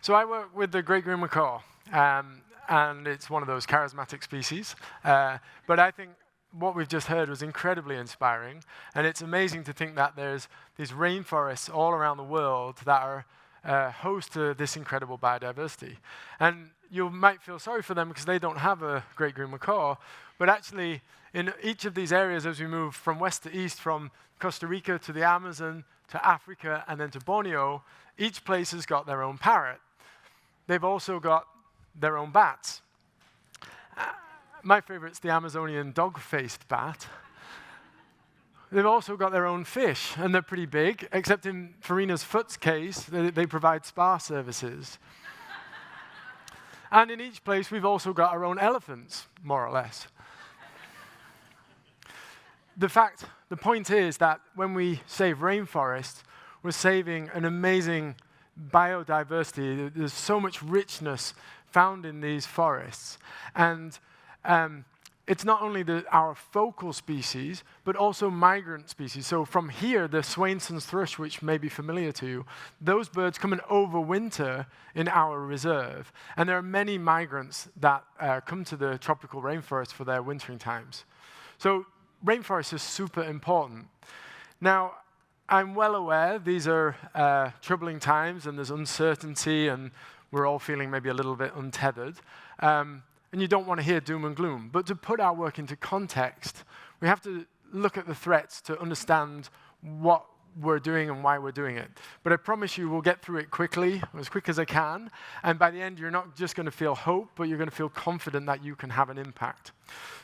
So I work with the great green macaw, and it's one of those charismatic species. But I think what we've just heard was incredibly inspiring, and it's amazing to think that there's these rainforests all around the world that are host to this incredible biodiversity. And you might feel sorry for them because they don't have a great green macaw, but actually in each of these areas, as we move from west to east, from Costa Rica to the Amazon, to Africa, and then to Borneo, each place has got their own parrot. They've also got their own bats. My favorite's the Amazonian dog-faced bat. They've also got their own fish, and they're pretty big, except in Farina's Foot's case, they provide spa services. And in each place, we've also got our own elephants, more or less. The point is that when we save rainforests, we're saving an amazing biodiversity. There's so much richness found in these forests. And it's not only our focal species, but also migrant species. So from here, the Swainson's thrush, which may be familiar to you, those birds come and overwinter in our reserve. And there are many migrants that come to the tropical rainforest for their wintering times. So rainforest is super important. Now, I'm well aware these are troubling times, and there's uncertainty, and we're all feeling maybe a little bit untethered. And you don't want to hear doom and gloom. But to put our work into context, we have to look at the threats to understand what we're doing and why we're doing it. But I promise you we'll get through it quickly, as quick as I can. And by the end, you're not just going to feel hope, but you're going to feel confident that you can have an impact.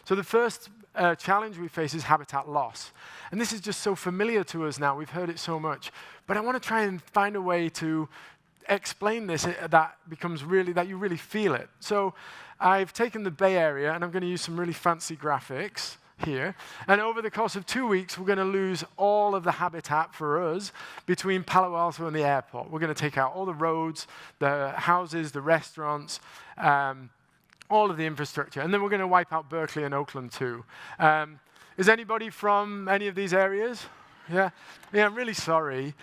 So the first challenge we face is habitat loss. And this is just so familiar to us now. We've heard it so much. But I want to try and find a way to explain this that you really feel it. So I've taken the Bay Area, and I'm going to use some really fancy graphics here. And over the course of 2 weeks, we're going to lose all of the habitat for us between Palo Alto and the airport. We're going to take out all the roads, the houses, the restaurants, all of the infrastructure. And then we're going to wipe out Berkeley and Oakland too. Is anybody from any of these areas? Yeah? Yeah, I'm really sorry.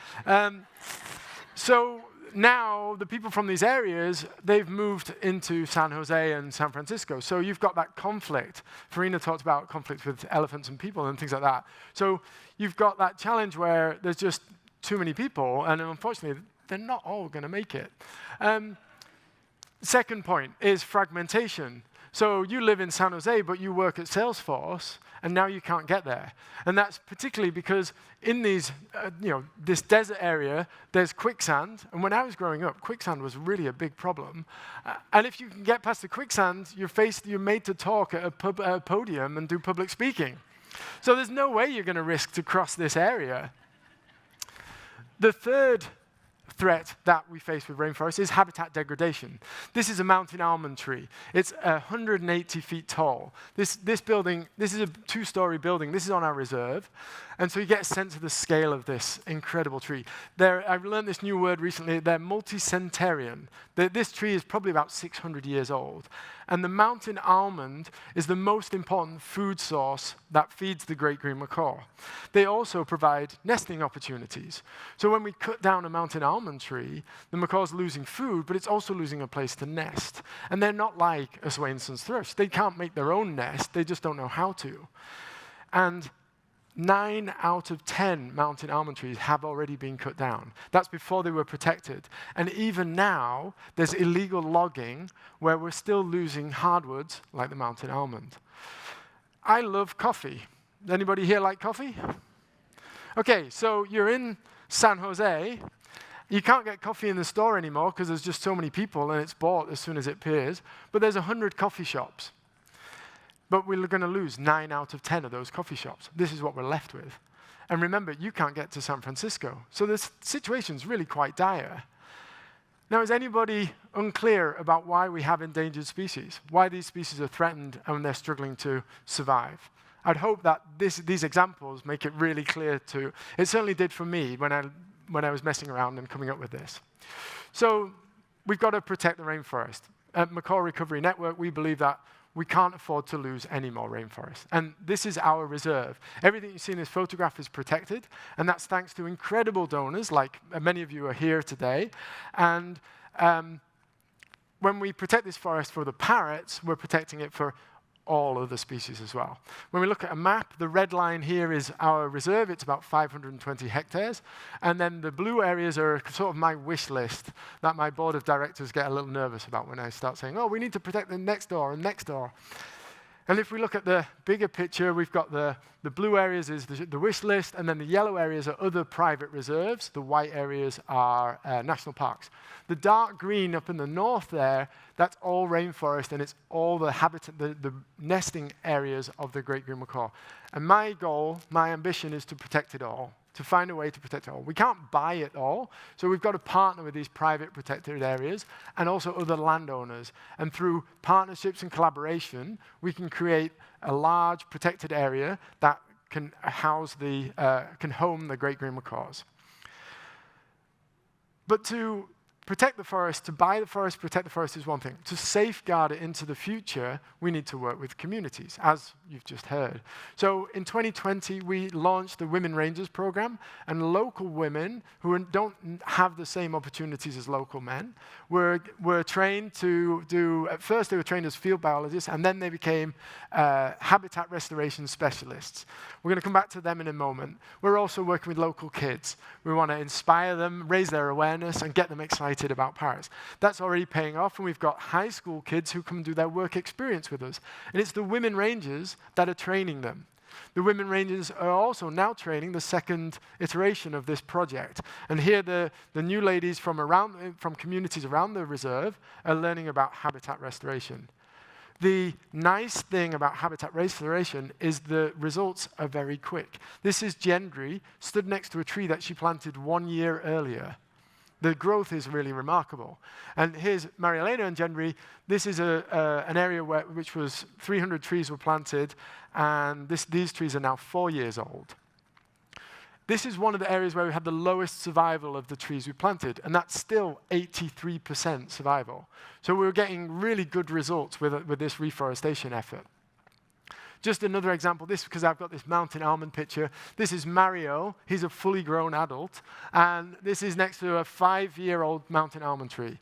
So now, the people from these areas, they've moved into San Jose and San Francisco. So you've got that conflict. Farina talked about conflict with elephants and people and things like that. So you've got that challenge where there's just too many people, and unfortunately, they're not all going to make it. Second point is fragmentation. So you live in San Jose, but you work at Salesforce, and now you can't get there. And that's particularly because in these, this desert area, there's quicksand. And when I was growing up, quicksand was really a big problem. And if you can get past the quicksand, you're made to talk at a podium and do public speaking. So there's no way you're going to risk to cross this area. The third threat that we face with rainforest is habitat degradation. This is a mountain almond tree. It's 180 feet tall. This building, this is a 2-story building. This is on our reserve. And so you get a sense of the scale of this incredible tree. I've learned this new word recently. They're multicentenarian. This tree is probably about 600 years old. And the mountain almond is the most important food source that feeds the great green macaw. They also provide nesting opportunities. So when we cut down a mountain almond tree, the macaw's losing food, but it's also losing a place to nest. And they're not like a Swainson's thrush. They can't make their own nest. They just don't know how to. And 9 out of 10 mountain almond trees have already been cut down. That's before they were protected. And even now, there's illegal logging where we're still losing hardwoods like the mountain almond. I love coffee. Anybody here like coffee? Okay, so you're in San Jose. You can't get coffee in the store anymore because there's just so many people and it's bought as soon as it appears. But there's 100 coffee shops. But we're going to lose 9 out of 10 of those coffee shops. This is what we're left with. And remember, you can't get to San Francisco. So this situation's really quite dire. Now, is anybody unclear about why we have endangered species? Why these species are threatened and they're struggling to survive? I'd hope that these examples make it really clear to... It certainly did for me when I was messing around and coming up with this. So we've got to protect the rainforest. At Macaw Recovery Network, we believe that we can't afford to lose any more rainforest. And this is our reserve. Everything you see in this photograph is protected, and that's thanks to incredible donors, like many of you are here today. And when we protect this forest for the parrots, we're protecting it for all other species as well. When we look at a map, the red line here is our reserve. It's about 520 hectares. And then the blue areas are sort of my wish list that my board of directors get a little nervous about when I start saying, oh, we need to protect the next door and next door. And if we look at the bigger picture, we've got the blue areas is the wish list, and then the yellow areas are other private reserves. The white areas are national parks. The dark green up in the north there, that's all rainforest, and it's all the habitat, the nesting areas of the great green macaw. And my goal, my ambition is to protect it all, to find a way to protect it all. We can't buy it all, so we've got to partner with these private protected areas and also other landowners. And through partnerships and collaboration, we can create a large protected area that can house can home the great green macaws. But to protect the forest, to buy the forest, protect the forest is one thing. To safeguard it into the future, we need to work with communities, as you've just heard. So in 2020, we launched the Women Rangers program, and local women who don't have the same opportunities as local men were trained to do, at first they were trained as field biologists, and then they became habitat restoration specialists. We're going to come back to them in a moment. We're also working with local kids. We want to inspire them, raise their awareness, and get them excited about parrots. That's already paying off, and we've got high school kids who come do their work experience with us. And it's the women rangers that are training them. The women rangers are also now training the second iteration of this project. And here the new ladies from communities around the reserve are learning about habitat restoration. The nice thing about habitat restoration is the results are very quick. This is Gendry, stood next to a tree that she planted 1 year earlier. The growth is really remarkable. And here's Marielena and Gendry. This is an area which was 300 trees were planted, and these trees are now 4 years old. This is one of the areas where we had the lowest survival of the trees we planted, and that's still 83% survival. So we were getting really good results with this reforestation effort. Just another example, this because I've got this mountain almond picture. This is Mario. He's a fully grown adult. And this is next to a 5-year-old mountain almond tree.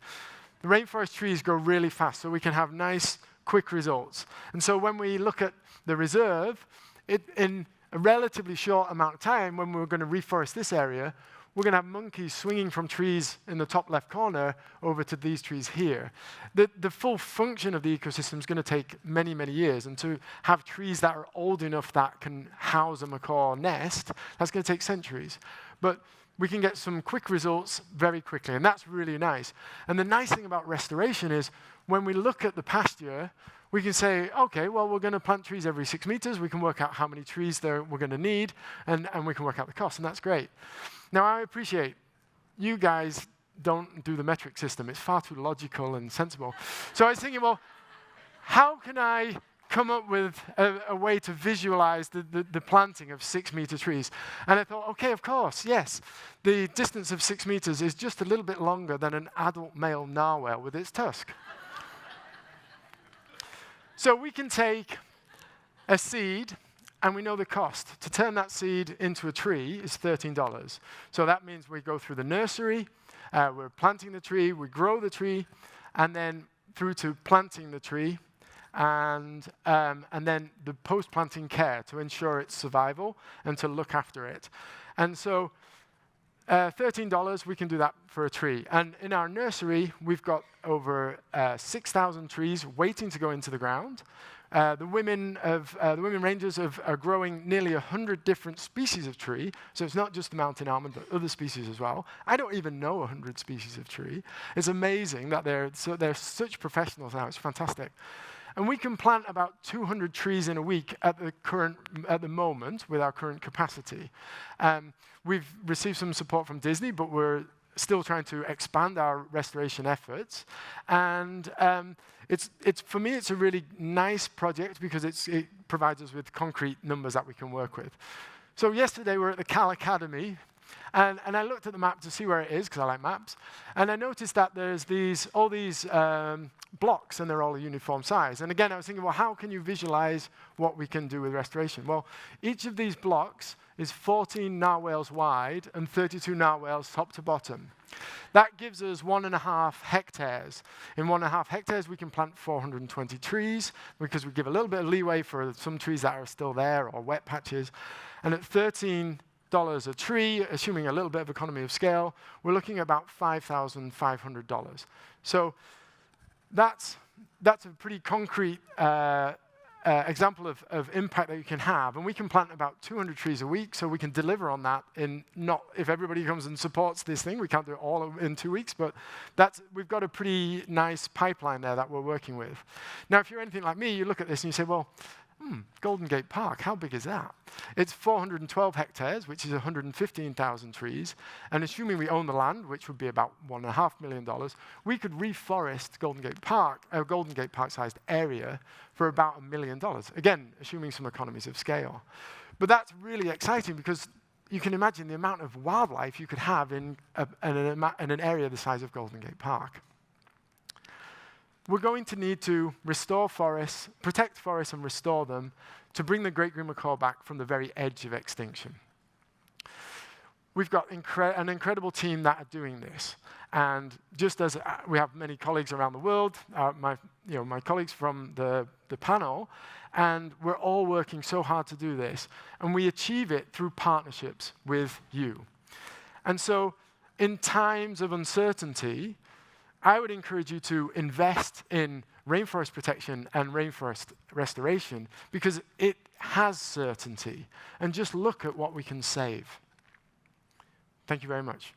The rainforest trees grow really fast, so we can have nice, quick results. And so when we look at the reserve, in a relatively short amount of time, when we're going to reforest this area, we're going to have monkeys swinging from trees in the top left corner over to these trees here. The full function of the ecosystem is going to take many, many years. And to have trees that are old enough that can house a macaw nest, that's going to take centuries. But we can get some quick results very quickly, and that's really nice. And the nice thing about restoration is when we look at the pasture, we can say, okay, well, we're going to plant trees every 6 meters. We can work out how many trees we're going to need, and we can work out the cost, and that's great. Now, I appreciate you guys don't do the metric system. It's far too logical and sensible. So I was thinking, well, how can I come up with a way to visualize the planting of 6-meter trees? And I thought, okay, of course, yes. The distance of 6 meters is just a little bit longer than an adult male narwhal with its tusk. So we can take a seed, and we know the cost. To turn that seed into a tree is $13. So that means we go through the nursery, we're planting the tree, we grow the tree, and then through to planting the tree, and then the post-planting care to ensure its survival and to look after it. And so $13, we can do that for a tree. And in our nursery, we've got over 6,000 trees waiting to go into the ground. The women rangers are growing nearly 100 different species of tree. So it's not just the mountain almond, but other species as well. I don't even know 100 species of tree. It's amazing that they're such professionals now. It's fantastic. And we can plant about 200 trees in a week at the moment with our current capacity. We've received some support from Disney, but we're still trying to expand our restoration efforts. And for me, it's a really nice project because it provides us with concrete numbers that we can work with. So yesterday, we were at the Cal Academy And I looked at the map to see where it is, because I like maps. And I noticed that there's all these blocks, and they're all a uniform size. And again, I was thinking, well, how can you visualize what we can do with restoration? Well, each of these blocks is 14 narwhals wide and 32 narwhals top to bottom. That gives us 1.5 hectares. In 1.5 hectares, we can plant 420 trees, because we give a little bit of leeway for some trees that are still there or wet patches. And at $13 a tree, assuming a little bit of economy of scale, we're looking at about $5,500. So that's a pretty concrete example of impact that you can have. And we can plant about 200 trees a week, so we can deliver on that if everybody comes and supports this thing, we can't do it all in 2 weeks, but we've got a pretty nice pipeline there that we're working with. Now, if you're anything like me, you look at this and you say, well, Golden Gate Park, how big is that? It's 412 hectares, which is 115,000 trees. And assuming we own the land, which would be about $1.5 million, we could reforest Golden Gate Park, a Golden Gate Park-sized area, for about $1 million. Again, assuming some economies of scale. But that's really exciting, because you can imagine the amount of wildlife you could have in an area the size of Golden Gate Park. We're going to need to restore forests, protect forests and restore them to bring the great green macaw back from the very edge of extinction. We've got an incredible team that are doing this. And just as we have many colleagues around the world, my colleagues from the panel, and we're all working so hard to do this. And we achieve it through partnerships with you. And so in times of uncertainty, I would encourage you to invest in rainforest protection and rainforest restoration, because it has certainty. And just look at what we can save. Thank you very much.